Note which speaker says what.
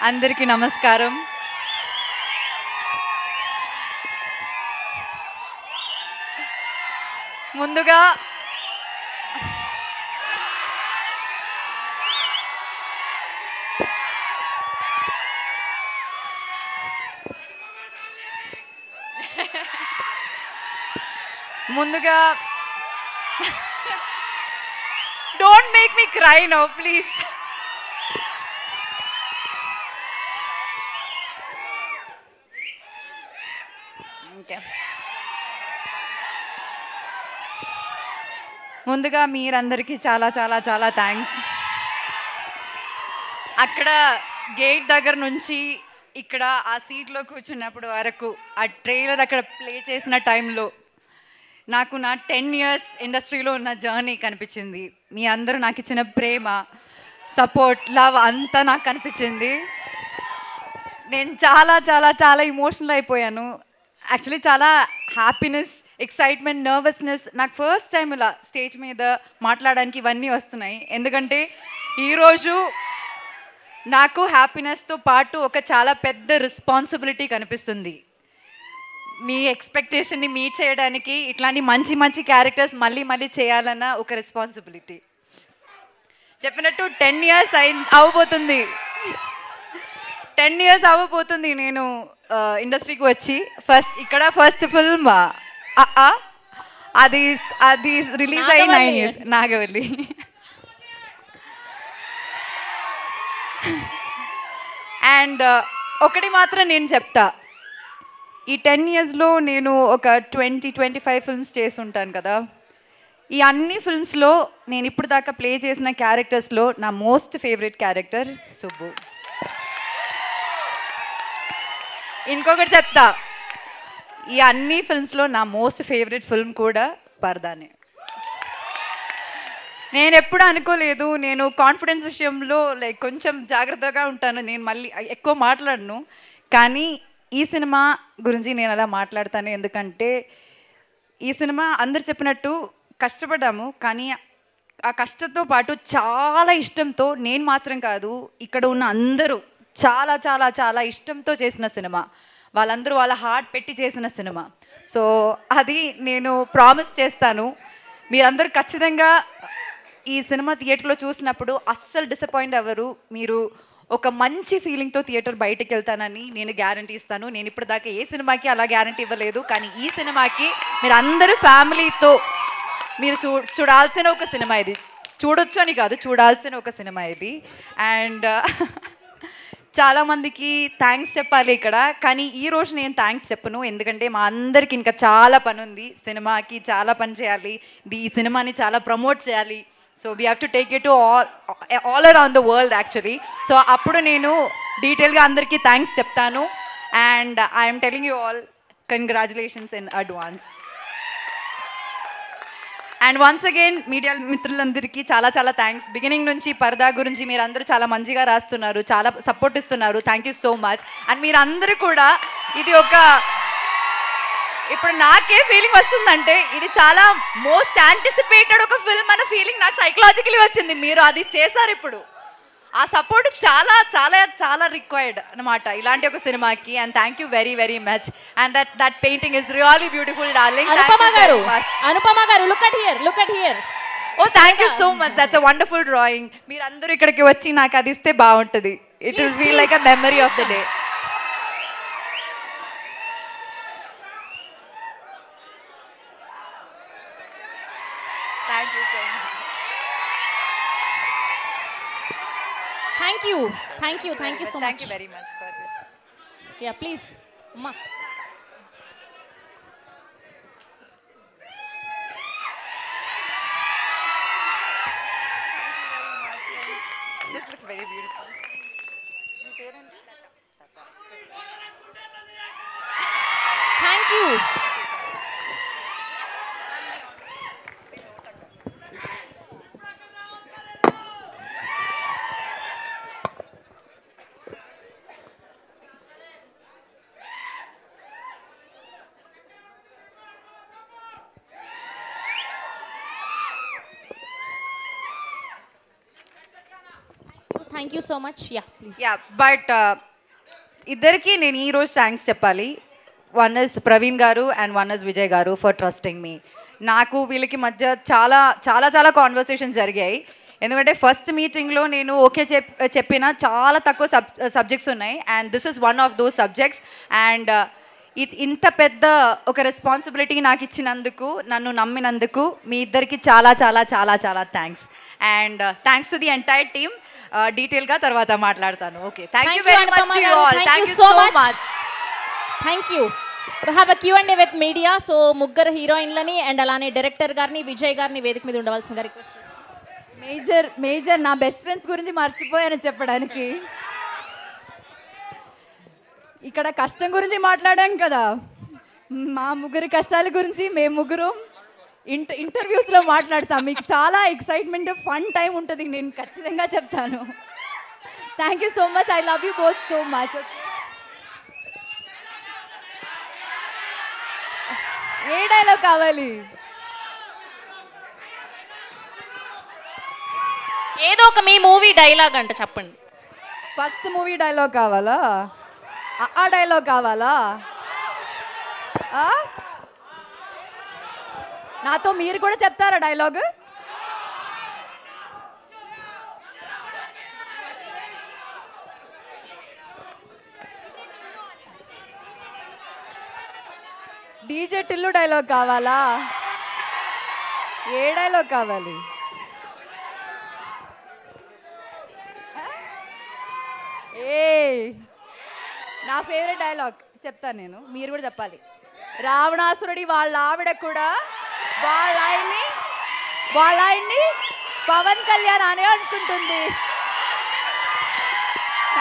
Speaker 1: అందరికీ నమస్కారం. ముందుగా ముందుగా don't make me cry now please. Okay, ముందుగా మీరందరికీ చాలా చాలా చాలా థ్యాంక్స్. అక్కడ గేట్ దగ్గర నుంచి ఇక్కడ ఆ సీట్లో కూర్చున్నప్పుడు వరకు ఆ ట్రైలర్ అక్కడ ప్లే చేసిన టైంలో నాకు నా 10 years ఇండస్ట్రీలో ఉన్న జర్నీ కనిపించింది. మీ అందరూ నాకు ఇచ్చిన ప్రేమ, సపోర్ట్, లవ్ అంతా నాకు కనిపించింది. నేను చాలా చాలా చాలా ఇమోషనల్ అయిపోయాను. యాక్చువల్లీ చాలా హ్యాపీనెస్, ఎక్సైట్మెంట్, నర్వస్నెస్. నాకు ఫస్ట్ టైం ఇలా స్టేజ్ మీద మాట్లాడడానికి ఇవన్నీ వస్తున్నాయి. ఎందుకంటే ఈరోజు నాకు హ్యాపీనెస్తో పాటు ఒక చాలా పెద్ద రెస్పాన్సిబిలిటీ కనిపిస్తుంది. మీ ఎక్స్పెక్టేషన్ని మీట్ చేయడానికి ఇట్లాంటి మంచి మంచి క్యారెక్టర్స్ మళ్ళీ మళ్ళీ చేయాలన్న ఒక రెస్పాన్సిబిలిటీ. చెప్పినట్టు 10 years అవ్వబోతుంది. 10 years అవ్వబోతుంది నేను ఇండస్ట్రీకి వచ్చి. ఫస్ట్ ఫిల్మ్ అది అది రిలీజ్ అయ్యి 9 years. నాగవల్లి. అండ్ ఒకటి మాత్రం నేను చెప్తా, ఈ 10 yearsలో నేను ఒక 20-25 ఫిల్మ్స్ చేసి ఉంటాను కదా. ఈ అన్ని ఫిల్మ్స్లో నేను ఇప్పుడు దాకా ప్లే చేసిన క్యారెక్టర్స్లో నా మోస్ట్ ఫేవరెట్ క్యారెక్టర్ సుబ్బు. ఇంకొకటి చెప్తా, ఈ అన్ని ఫిల్మ్స్లో నా మోస్ట్ ఫేవరెట్ ఫిల్మ్ కూడా పరదానే. నేను ఎప్పుడు అనుకోలేదు, నేను కాన్ఫిడెన్స్ విషయంలో లైక్ కొంచెం జాగ్రత్తగా ఉంటాను, నేను మళ్ళీ ఎక్కువ మాట్లాడను. కానీ ఈ సినిమా గురించి నేను అలా మాట్లాడతాను. ఎందుకంటే ఈ సినిమా అందరు చెప్పినట్టు కష్టపడ్డాము, కానీ ఆ కష్టంతో పాటు చాలా ఇష్టంతో, నేను మాత్రం కాదు ఇక్కడ ఉన్న అందరూ చాలా చాలా చాలా ఇష్టంతో చేసిన సినిమా. వాళ్ళందరూ వాళ్ళ హార్ట్ పెట్టి చేసిన సినిమా. సో అది నేను ప్రామిస్ చేస్తాను, మీరందరూ ఖచ్చితంగా ఈ సినిమా థియేటర్లో చూసినప్పుడు అస్సలు డిసప్పాయింట్ అవ్వరు. మీరు ఒక మంచి ఫీలింగ్తో థియేటర్ బయటకు వెళ్తానని నేను గ్యారంటీ ఇస్తాను. నేను ఇప్పటిదాకా ఏ సినిమాకి అలా గ్యారంటీ ఇవ్వలేదు, కానీ ఈ సినిమాకి మీరు అందరూ ఫ్యామిలీతో మీరు చూడాల్సిన ఒక సినిమా ఇది. చూడొచ్చు అని కాదు, చూడాల్సిన ఒక సినిమా ఇది. అండ్ చాలామందికి థ్యాంక్స్ చెప్పాలి ఇక్కడ, కానీ ఈరోజు నేను థ్యాంక్స్ చెప్పను. ఎందుకంటే మా అందరికి ఇంకా చాలా పని ఉంది. సినిమాకి చాలా పని చేయాలి, ఈ సినిమాని చాలా ప్రమోట్ చేయాలి. So we have to take it to all around the world actually. So అప్పుడు నేను డీటెయిల్గా అందరికీ థ్యాంక్స్ చెప్తాను. And I'm telling you all congratulations in advance. And once again media మిత్రులందరికీ చాలా చాలా థ్యాంక్స్. బిగినింగ్ నుంచి పరదా గురించి మీరు అందరూ చాలా మంచిగా రాస్తున్నారు, చాలా సపోర్ట్ ఇస్తున్నారు. Thank you so much. And మీరందరూ కూడా ఇది ఒక, ఇప్పుడు నాకే ఫీలింగ్ వస్తుందంటే ఇది చాలా మోస్ట్ యాంటిసిపేటెడ్ ఒక ఫిల్మ్ అన్న ఫీలింగ్ నాకు సైకలాజికలీ వచ్చింది. మీరు అది చేశారు. ఇప్పుడు ఆ సపోర్ట్ చాలా చాలా చాలా రిక్వైర్డ్ అనమాట ఇలాంటి ఒక సినిమాకి. And thank you very very much. And that painting is really beautiful darling.
Speaker 2: Anupama garu look at here.
Speaker 1: Oh thank you so much, that's a wonderful drawing. మీరందరూ ఇక్కడికి వచ్చి నాకు అది ఇస్తే బాగుంటుంది. It will feel like a memory of the day. Thank you so much.
Speaker 2: Thank you so much.
Speaker 1: Thank you very much for this.
Speaker 2: Yeah, please. Ma.
Speaker 1: This looks very beautiful.
Speaker 2: Thank you. Thank you so much. Yeah please.
Speaker 1: Yeah but ఇద్దరికి నేను ఈరోజు thanks చెప్పాలి. One is Praveen గారు and one is Vijay గారు for trusting me. నాకు వీళ్ళకి మధ్య చాలా చాలా చాలా కాన్వర్సేషన్స్ జరిగాయి. ఎందుకంటే ఫస్ట్ మీటింగ్లో నేను ఓకే చెప్పిన చాలా తక్కువ సబ్జెక్ట్స్ ఉన్నాయి and this is one of those subjects. And ఇంత పెద్ద ఒక రెస్పాన్సిబిలిటీ నాకు ఇచ్చినందుకు, నన్ను నమ్మినందుకు మీ ఇద్దరికి చాలా చాలా చాలా చాలా thanks. And thanks to the entire team. డీటెయిల్గా తర్వాత మాట్లాడతాను. Okay, thank you very much to you all. Thank you so much.
Speaker 2: Thank you. We have a Q&A with media. సో ముగ్గురు హీరోయిన్లని అండ్ అలానే డైరెక్టర్ గారిని విజయ్ గారిని వేదిక మీద ఉండవలసిందిగా రిక్వెస్ట్ చేస్తాను.
Speaker 3: మేజర్ నా బెస్ట్ ఫ్రెండ్స్ గురించి మర్చిపోయాను చెప్పడానికి. ఇక్కడ కష్టం గురించి మాట్లాడాం కదా, మా ముగ్గురి కష్టాల గురించి మేము ముగ్గురు ఇంటర్వ్యూస్లో మాట్లాడతాం. మీకు చాలా ఎక్సైట్మెంట్ ఫన్ టైం ఉంటుంది, నేను ఖచ్చితంగా చెప్తాను. Thank you so much. I love you both so much. A dialogue కావాలి?
Speaker 2: ఏదో ఒక మీ మూవీ డైలాగ్ అంట చెప్పండి.
Speaker 3: ఫస్ట్ మూవీ డైలాగ్ కావాలా? ఆ డైలాగ్ కావాలా? నాతో మీరు కూడా చెప్తారా డైలాగ్? డీజే టిల్లు డైలాగ్ కావాలా? ఏ డైలాగ్ కావాలి? నా ఫేవరెట్ డైలాగ్ చెప్తాను నేను, మీరు కూడా చెప్పాలి. రావణాసురుడి వాళ్ళ ఆవిడ కూడా వాళ్ళ ఆయన్ని పవన్ కళ్యాణ్ అనే అనుకుంటుంది.